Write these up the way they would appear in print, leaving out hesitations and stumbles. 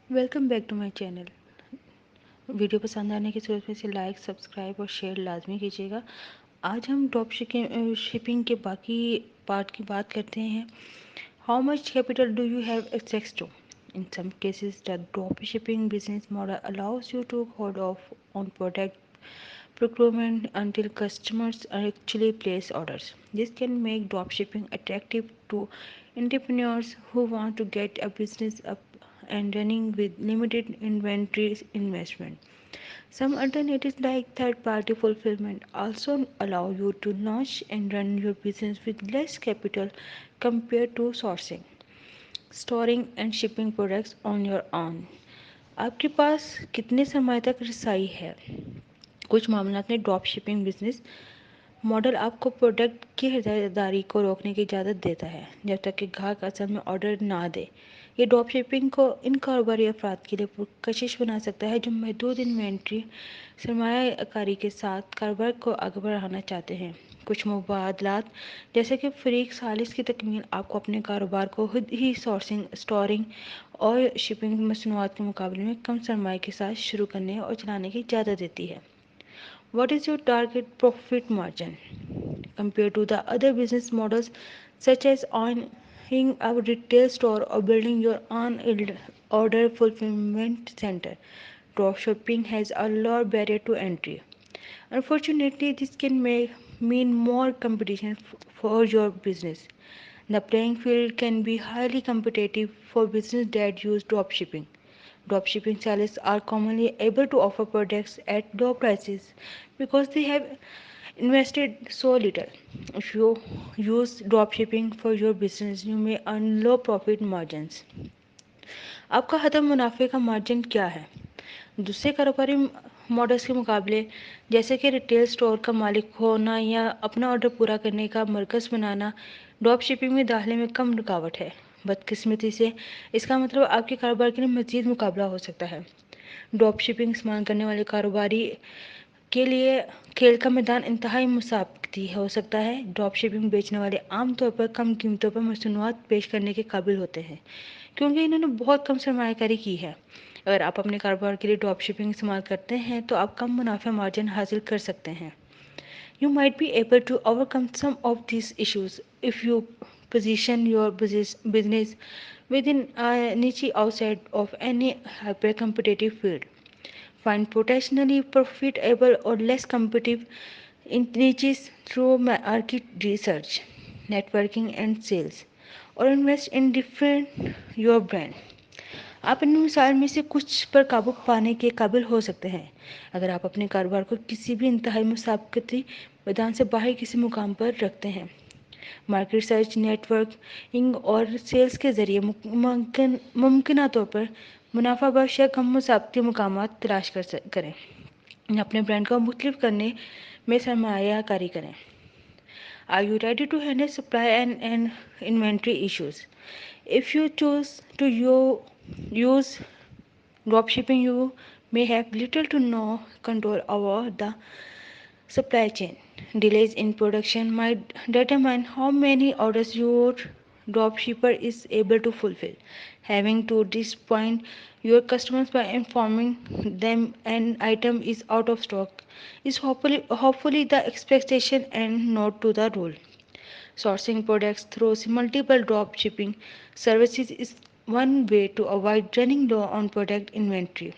Welcome back to my channel. Video पसंद आने की सूरत में से लाइक, सब्सक्राइब और शेयर लाजमी कीजिएगा। आज हम ड्रॉप शिपिंग के बाकी पार्ट की बात करते हैं। How much capital do you have access to? In some cases the drop shipping business model allows you to hold off on product procurement until customers actually place orders. This can make dropshipping attractive to entrepreneurs who want to get a business up and running with limited inventory investment. Some alternatives like third party fulfillment also allow you to launch and run your business with less capital compared to sourcing, storing, and shipping products on your own. आपके पास कितने समय तक रसाई है? कुछ मामलात में drop shipping business model आपको प्रोडक्ट की खरीदारी को रोकने की इजाज़त देता है जब तक कि ग्राहक असल में ऑर्डर ना दे। ये ड्रॉप शिपिंग को इन कारोबारी अफराद के लिए पुरकशिश बना सकता है जो महदूद इन्वेंट्री सरमायाकारी के साथ कारोबार को आगे बढ़ाना चाहते हैं। कुछ मुबादलात जैसे कि फ़रीक सालिस की तकमील आपको अपने कारोबार को खुद ही सोर्सिंग, स्टोरिंग और शिपिंग मसनूआत के मुकाबले में कम सरमाए के साथ शुरू करने और चलाने की इजाज़त देती है। What is your target profit margin compared to the other business models such as owning a retail store or building your own order fulfillment center? Dropshipping has a lower barrier to entry. Unfortunately, this can mean more competition for your business. The playing field can be highly competitive for businesses that use dropshipping. Dropshipping sellers are commonly able to offer products at low prices because they have invested so little. If you use dropshipping for your business, you may earn low profit margins. आपका ख़त्म मुनाफे का margin क्या है? दूसरे कारोबारी models के मुकाबले जैसे कि रिटेल स्टोर का मालिक होना या अपना ऑर्डर पूरा करने का मरकज़ बनाना, ड्रॉप शिपिंग में दाखिले में कम रुकावट है। बदकिस्मती से इसका मतलब आपके कारोबार के लिए मज़ीद मुकाबला हो सकता है। ड्रॉप शिपिंग इस्तेमाल करने वाले कारोबारी के लिए खेल का मैदान इंतहाई मुसाबकती हो सकता है। ड्रॉप शिपिंग बेचने वाले आम तौर पर कम कीमतों पर मसनूआत पेश करने के काबिल होते हैं क्योंकि इन्होंने बहुत कम सरमायाकारी की है। अगर आप अपने कारोबार के लिए ड्रॉप शिपिंग इस्तेमाल करते हैं तो आप कम मुनाफा मार्जिन हासिल कर सकते हैं। You might be able to overcome some of these issues if you position your business within a niche outside of any hyper competitive field. Find potentially profitable or less competitive in niches through market research, networking, and sales, or invest in different your brand. आप इन मिसाल में से कुछ पर काबू पाने के काबिल हो सकते हैं अगर आप अपने कारोबार को किसी भी इंतहाई मुसाबकती मैदान से बाहर किसी मुकाम पर रखते हैं। मार्केट रिसर्च, नेटवर्किंग और सेल्स के ज़रिए मुमकिन तौर पर मुनाफा बख्श या कम मुसाबती मुकामात तलाश करें। अपने ब्रांड को मुख्तलिफ करने में सरमायाकारी करें। Are you ready to handle supply and inventory issues? If you choose to use dropshipping, you may have little to no control over the supply chain. Delays in production might determine how many orders your dropshipper is able to fulfill. Having to disappoint your customers by informing them an item is out of stock is hopefully the expectation and not to the rule. Sourcing products through multiple drop shipping services is one way to avoid running low on product inventory.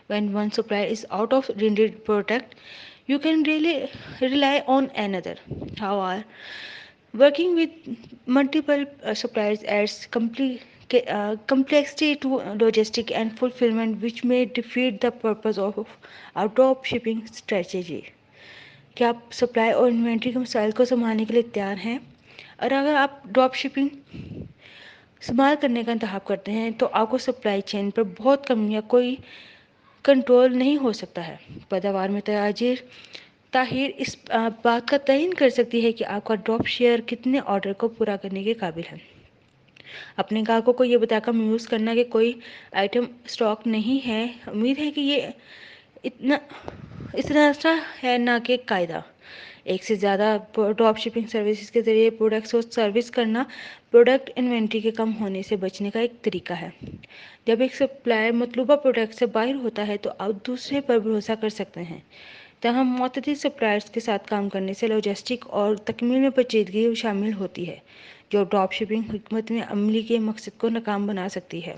When one supplier is out of rendered product, you can really rely on another. However, working with multiple suppliers adds complexity to logistic and fulfillment, which may defeat the purpose of a drop shipping strategy. क्या आप supply और inventory के मसाइल को संभालने के लिए तैयार हैं? और अगर आप ड्रॉप शिपिंग इस्तेमाल करने का इंतखाब करते हैं तो आपको सप्लाई चेन पर बहुत कम या कोई कंट्रोल नहीं हो सकता है। पैदावार में ताहिर इस बात का तयन कर सकती है कि आपका ड्रॉप शेयर कितने ऑर्डर को पूरा करने के काबिल है। अपने ग्राहकों को ये बताकर मायूस करना कि कोई आइटम स्टॉक नहीं है, उम्मीद है कि ये इतना इतना सा है ना कि कायदा। एक से ज़्यादा ड्रॉप शिपिंग सर्विसेज के ज़रिए प्रोडक्ट्स को सर्विस करना प्रोडक्ट इन्वेंट्री के कम होने से बचने का एक तरीका है। जब एक सप्लायर मतलूबा प्रोडक्ट से बाहर होता है तो आप दूसरे पर भरोसा कर सकते हैं। तमाम मुतअद्दिद सप्लायर्स के साथ काम करने से लॉजिस्टिक और तकमील में पेचीदगी शामिल होती है, जो ड्रॉप शिपिंग हिकमत में अमली के मकसद को नाकाम बना सकती है।